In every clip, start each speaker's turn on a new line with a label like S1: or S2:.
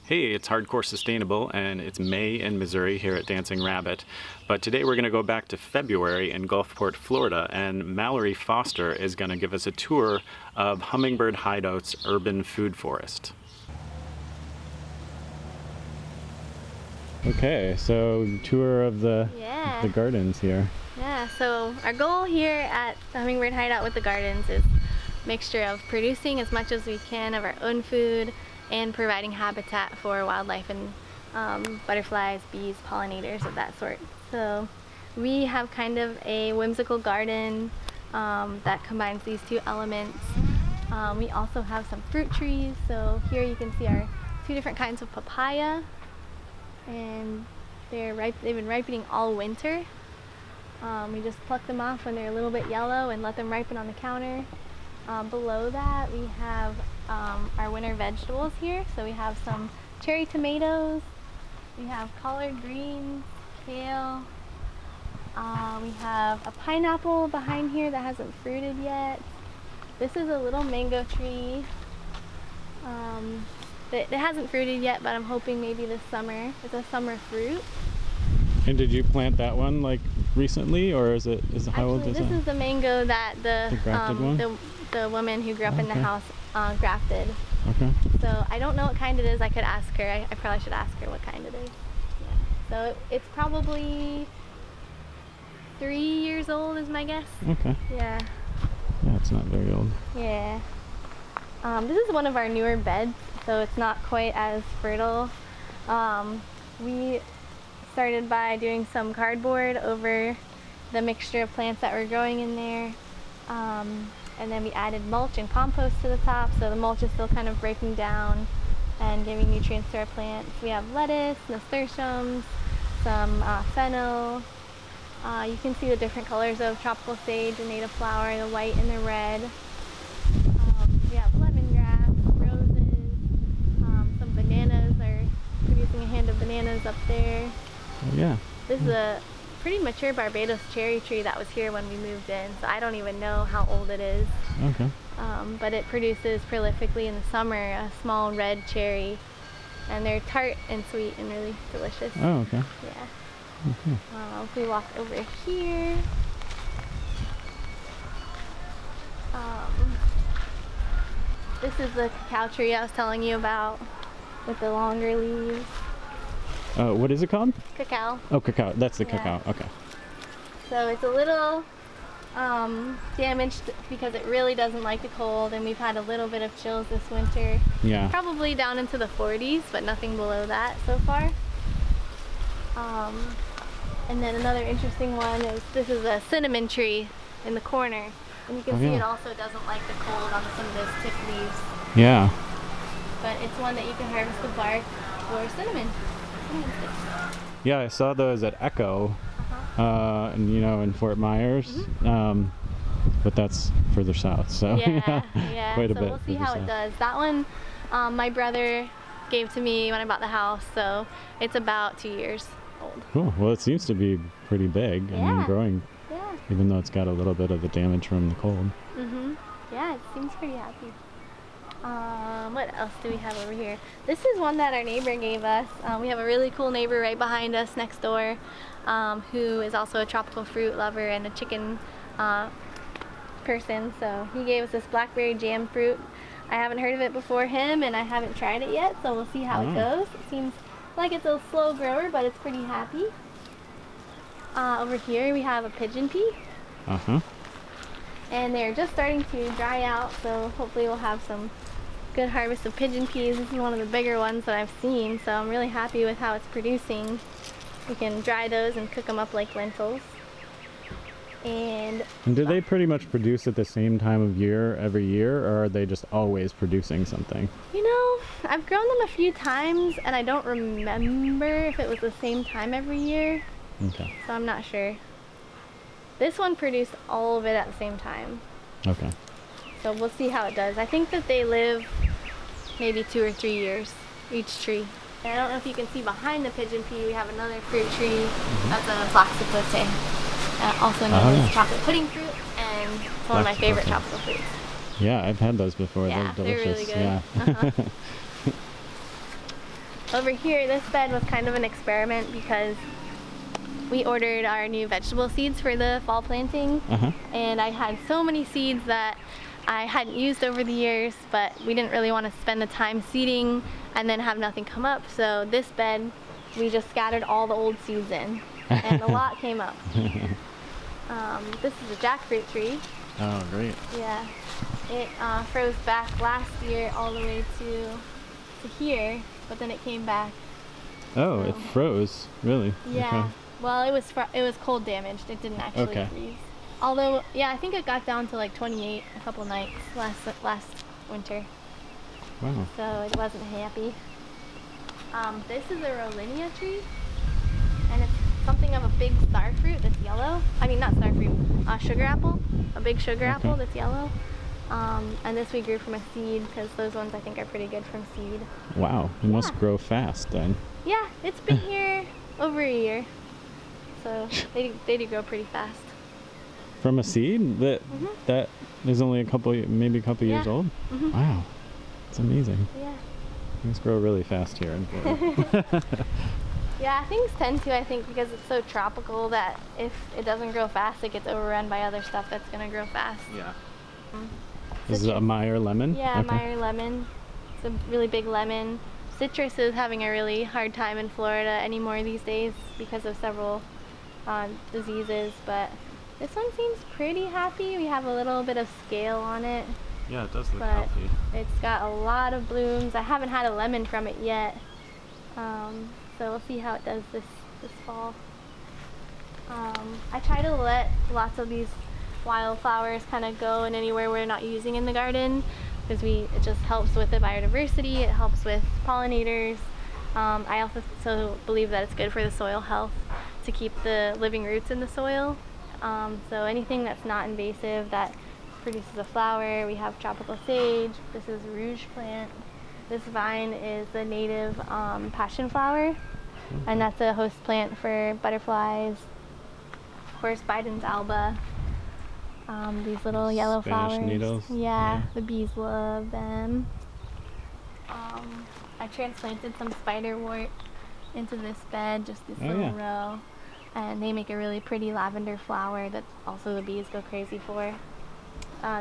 S1: Hey, it's Hardcore Sustainable, and it's May in Missouri here at Dancing Rabbit. But today we're going to go back to February in Gulfport, Florida, and Malory Foster is going to give us a tour of Hummingbird Hideout's urban food forest. Okay, so tour of the gardens here.
S2: Yeah, so our goal here at the Hummingbird Hideout with the gardens is a mixture of producing as much as we can of our own food and providing habitat for wildlife and butterflies, bees, pollinators of that sort. So we have kind of a whimsical garden that combines these two elements. We also have some fruit trees. So here you can see our two different kinds of papaya, and they've been ripening all winter. We just pluck them off when they're a little bit yellow and let them ripen on the counter. Below that we have our winter vegetables here. So we have some cherry tomatoes, we have collard greens, kale, we have a pineapple behind here that hasn't fruited yet. This is a little mango tree. It hasn't fruited yet, but I'm hoping maybe this summer. It's a summer fruit.
S1: And did you plant that one like recently, or is it how old is it?
S2: This is the mango that the woman who grew up in the house grafted.
S1: Okay.
S2: So I don't know what kind it is. I could ask her. I probably should ask her what kind it is. Yeah. So it's probably 3 years old is my guess.
S1: Okay.
S2: Yeah.
S1: Yeah, it's not very old.
S2: Yeah. This is one of our newer beds, so it's not quite as fertile. We started by doing some cardboard over the mixture of plants that were growing in there. And then we added mulch and compost to the top, so the mulch is still kind of breaking down and giving nutrients to our plants. We have lettuce, nasturtiums, some fennel. You can see the different colors of tropical sage and native flower, the white and the red. We have lemongrass, roses, some bananas are producing a hand of bananas up there.
S1: Oh, yeah.
S2: This is a pretty mature Barbados cherry tree that was here when we moved in, so I don't even know how old it is.
S1: Okay.
S2: But it produces prolifically in the summer a small red cherry, and they're tart and sweet and really delicious.
S1: Oh, okay.
S2: Yeah.
S1: Okay.
S2: If we walk over here, this is the cacao tree I was telling you about with the longer leaves.
S1: What is it called?
S2: Cacao.
S1: Oh, cacao. That's the cacao. Okay.
S2: So it's a little damaged because it really doesn't like the cold, and we've had a little bit of chills this winter.
S1: Yeah.
S2: Probably down into the 40s, but nothing below that so far. And then another interesting one is this is a cinnamon tree in the corner, and you can see it also doesn't like the cold on some of those thick leaves.
S1: Yeah.
S2: But it's one that you can harvest the bark for cinnamon.
S1: Yeah, I saw those at Echo, and in Fort Myers, but that's further south, so
S2: yeah,
S1: quite a
S2: so
S1: bit.
S2: We'll see how it does. That one, my brother gave to me when I bought the house, so it's about 2 years old.
S1: Cool. Well, it seems to be pretty big and growing, even though it's got a little bit of the damage from the cold.
S2: Yeah, it seems pretty happy. What else do we have over here? This is one that our neighbor gave us. We have a really cool neighbor right behind us next door, who is also a tropical fruit lover and a chicken person. So he gave us this blackberry jam fruit. I haven't heard of it before him, and I haven't tried it yet, so we'll see how it goes. It seems like it's a slow grower, but it's pretty happy. Over here we have a pigeon pea. And they're just starting to dry out, so hopefully we'll have some good harvest of pigeon peas. This is one of the bigger ones that I've seen, so I'm really happy with how it's producing. We can dry those and cook them up like lentils. And
S1: do they pretty much produce at the same time of year every year, or are they just always producing something?
S2: I've grown them a few times, and I don't remember if it was the same time every year.
S1: Okay.
S2: So I'm not sure. This one produced all of it at the same time.
S1: Okay.
S2: So we'll see how it does. I think that they live maybe 2 or 3 years, each tree. And I don't know if you can see behind the pigeon pea, we have another fruit tree. That's a flaxipote, also known as chocolate pudding fruit, and it's one of my favorite tropical fruits.
S1: Yeah, I've had those before.
S2: Yeah,
S1: they're delicious.
S2: They're really good.
S1: Yeah.
S2: over here, this bed was kind of an experiment because we ordered our new vegetable seeds for the fall planting, and I had so many seeds that I hadn't used over the years, but we didn't really want to spend the time seeding and then have nothing come up. So this bed, we just scattered all the old seeds in, and a lot came up. This is a jackfruit tree.
S1: Oh, great.
S2: Yeah, it froze back last year all the way to here, but then it came back.
S1: Oh,
S2: So-
S1: it froze, really?
S2: Yeah.
S1: Okay.
S2: Well, it was cold damaged. It didn't actually freeze. Although, yeah, I think it got down to like 28 a couple nights last winter.
S1: Wow.
S2: So it wasn't happy. This is a Rollinia tree, and it's something of a big star fruit that's yellow. I mean, not star fruit, sugar apple. A big sugar apple that's yellow. And this we grew from a seed because those ones I think are pretty good from seed.
S1: Wow, it must grow fast then.
S2: Yeah, it's been here over a year, so they do grow pretty fast.
S1: From a seed that is only maybe a couple years old? Wow, it's amazing.
S2: Yeah.
S1: Things grow really fast here in Florida.
S2: Yeah, things tend to, I think, because it's so tropical that if it doesn't grow fast, it gets overrun by other stuff that's going to grow fast.
S1: Yeah. This is a Meyer lemon?
S2: Yeah,
S1: Okay.
S2: Meyer lemon. It's a really big lemon. Citrus is having a really hard time in Florida anymore these days because of several diseases, but this one seems pretty happy. We have a little bit of scale on it,
S1: Yeah, it does look
S2: but
S1: healthy.
S2: it's got a lot of blooms. I haven't had a lemon from it yet, so we'll see how it does this fall. I try to let lots of these wildflowers kind of go in anywhere we're not using in the garden because it just helps with the biodiversity, it helps with pollinators. I also believe that it's good for the soil health to keep the living roots in the soil. So anything that's not invasive that produces a flower, we have tropical sage. This is rouge plant. This vine is the native passion flower, and that's a host plant for butterflies. Of course, Biden's alba. These little yellow
S1: Spanish
S2: flowers.
S1: needles.
S2: Yeah, the bees love them. I transplanted some spiderwort into this bed, just this little row, and they make a really pretty lavender flower that also the bees go crazy for.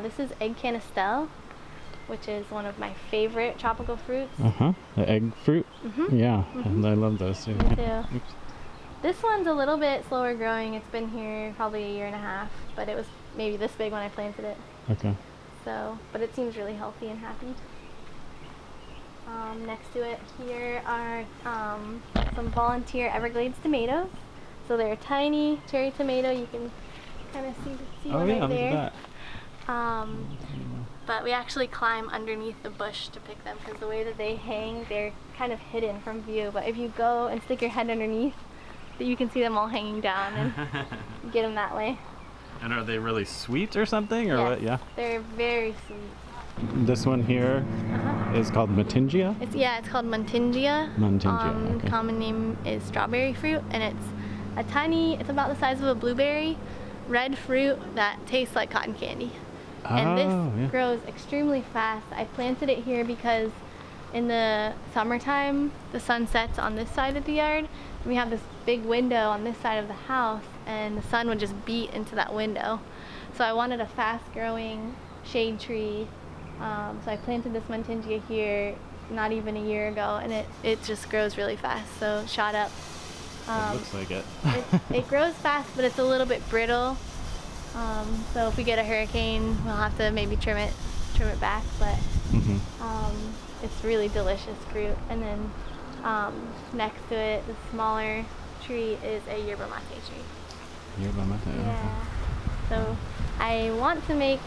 S2: This is egg canistel, which is one of my favorite tropical fruits.
S1: The egg fruit? Yeah, and I love those too.
S2: Me too. This one's a little bit slower growing. It's been here probably a year and a half, but it was maybe this big when I planted it.
S1: Okay.
S2: So, but it seems really healthy and happy. Next to it here are some volunteer Everglades tomatoes. So they're a tiny cherry tomato. You can kind of see one right there.
S1: Look at that.
S2: But we actually climb underneath the bush to pick them because the way that they hang, they're kind of hidden from view. But if you go and stick your head underneath, you can see them all hanging down and get them that way.
S1: And are they really sweet or something, or
S2: Yes,
S1: what? Yeah.
S2: they're very sweet.
S1: This one here is called Matingia.
S2: It's called Muntingia.
S1: Muntingia, okay.
S2: Common name is strawberry fruit, and it's about the size of a blueberry, red fruit that tastes like cotton candy. And this grows extremely fast. I planted it here because in the summertime, the sun sets on this side of the yard. And we have this big window on this side of the house, and the sun would just beat into that window. So I wanted a fast-growing shade tree. So I planted this Muntingia here not even a year ago, and it just grows really fast. So it shot up.
S1: It looks like it.
S2: It grows fast, but it's a little bit brittle. So if we get a hurricane, we'll have to maybe trim it back. But it's really delicious fruit. And then next to it, the smaller tree is a yerba mate tree.
S1: Yerba mate.
S2: Yeah. So I want to make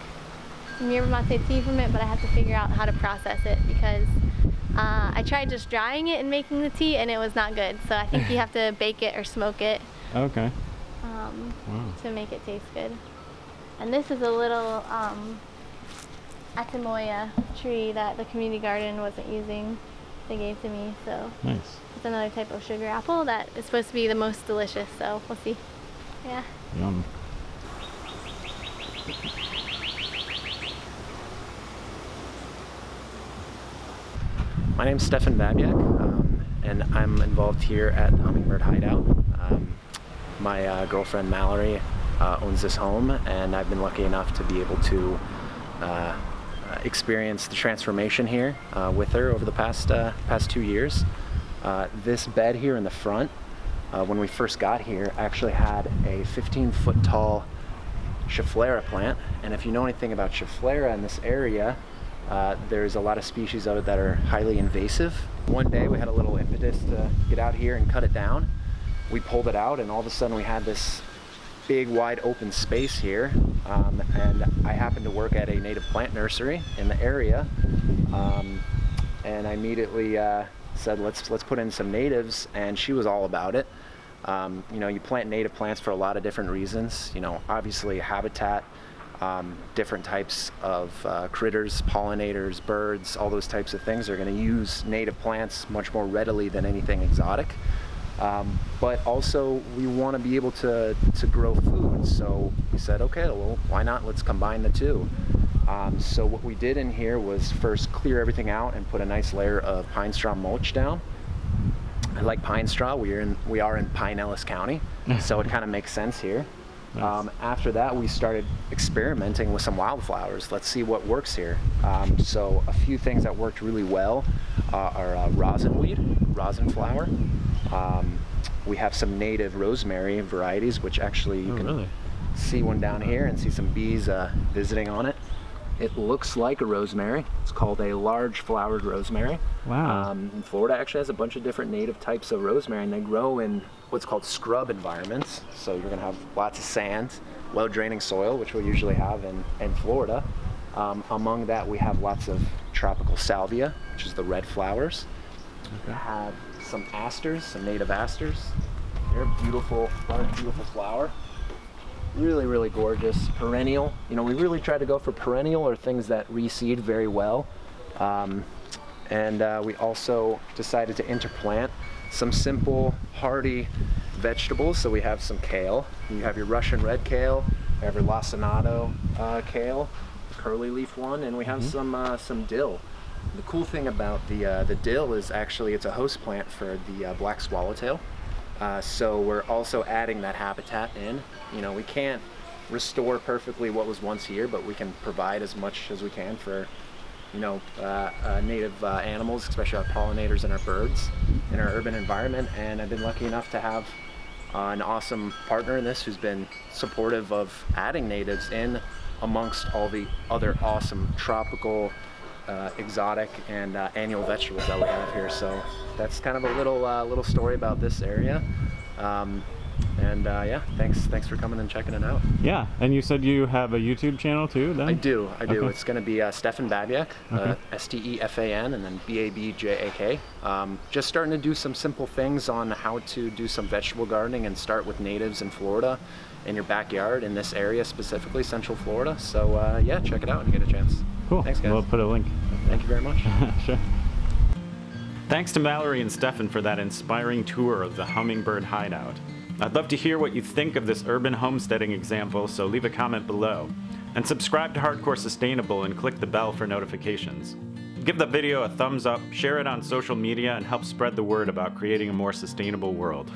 S2: some yerba mate tea from it, but I have to figure out how to process it because I tried just drying it and making the tea, and it was not good. So I think you have to bake it or smoke it.
S1: Okay.
S2: To make it taste good. And this is a little Atimoya tree that the community garden wasn't using. They gave to me, so
S1: Nice.
S2: it's another type of sugar apple that is supposed to be the most delicious. So we'll see. Yeah.
S1: Yum.
S3: My name's Stefan Babyak, and I'm involved here at Hummingbird Hideout. My girlfriend Malory owns this home, and I've been lucky enough to be able to experience the transformation here with her over the past 2 years. This bed here in the front, when we first got here, actually had a 15-foot tall Schefflera plant, and if you know anything about Schefflera in this area, there's a lot of species of it that are highly invasive. One day we had a little impetus to get out here and cut it down. We pulled it out, and all of a sudden we had this big wide open space here, and I happened to work at a native plant nursery in the area, and I immediately said let's put in some natives, and she was all about it. You know, you plant native plants for a lot of different reasons. You know, obviously habitat, different types of critters, pollinators, birds, all those types of things are going to use native plants much more readily than anything exotic. But also we want to be able to grow food, so we said, okay, well, why not, let's combine the two. So what we did in here was first clear everything out and put a nice layer of pine straw mulch down. I like pine straw. We are in Pinellas County, so it kind of makes sense here. Nice. After that, we started experimenting with some wildflowers. Let's see what works here. So a few things that worked really well are rosin flower. We have some native rosemary varieties, which actually you can see one down here and see some bees visiting on it. It looks like a rosemary. It's called a large flowered rosemary.
S1: Wow.
S3: And Florida actually has a bunch of different native types of rosemary, and they grow in what's called scrub environments. So you're gonna have lots of sand, well-draining soil, which we'll usually have in Florida. Among that, we have lots of tropical salvia, which is the red flowers. We have some asters, some native asters. They're a beautiful, large, beautiful flower. Really, really gorgeous. Perennial. You know, we really try to go for perennial or things that reseed very well. And we also decided to interplant some simple, hardy vegetables. So we have some kale. You have your Russian red kale. You have your lacinato kale, the curly leaf one, and we have some dill. The cool thing about the dill is actually it's a host plant for the black swallowtail. So we're also adding that habitat in. You know, we can't restore perfectly what was once here, but we can provide as much as we can for, you know, native animals, especially our pollinators and our birds in our urban environment. And I've been lucky enough to have an awesome partner in this who's been supportive of adding natives in amongst all the other awesome tropical, exotic, and annual vegetables that we have here. So that's kind of a little story about this area. Yeah, thanks for coming and checking it out.
S1: Yeah, and you said you have a YouTube channel too, then?
S3: I do.
S1: Okay.
S3: It's going to be Stefan Babiak, Stefan, and then Babjak. Just starting to do some simple things on how to do some vegetable gardening and start with natives in Florida in your backyard in this area, specifically Central Florida. So yeah, check it out when you get a chance.
S1: Cool.
S3: Thanks, guys.
S1: We'll put a link.
S3: Thank you very much.
S1: Sure. Thanks to Malory and Stefan for that inspiring tour of the Hummingbird Hideout. I'd love to hear what you think of this urban homesteading example, so leave a comment below. And subscribe to Hardcore Sustainable and click the bell for notifications. Give the video a thumbs up, share it on social media, and help spread the word about creating a more sustainable world.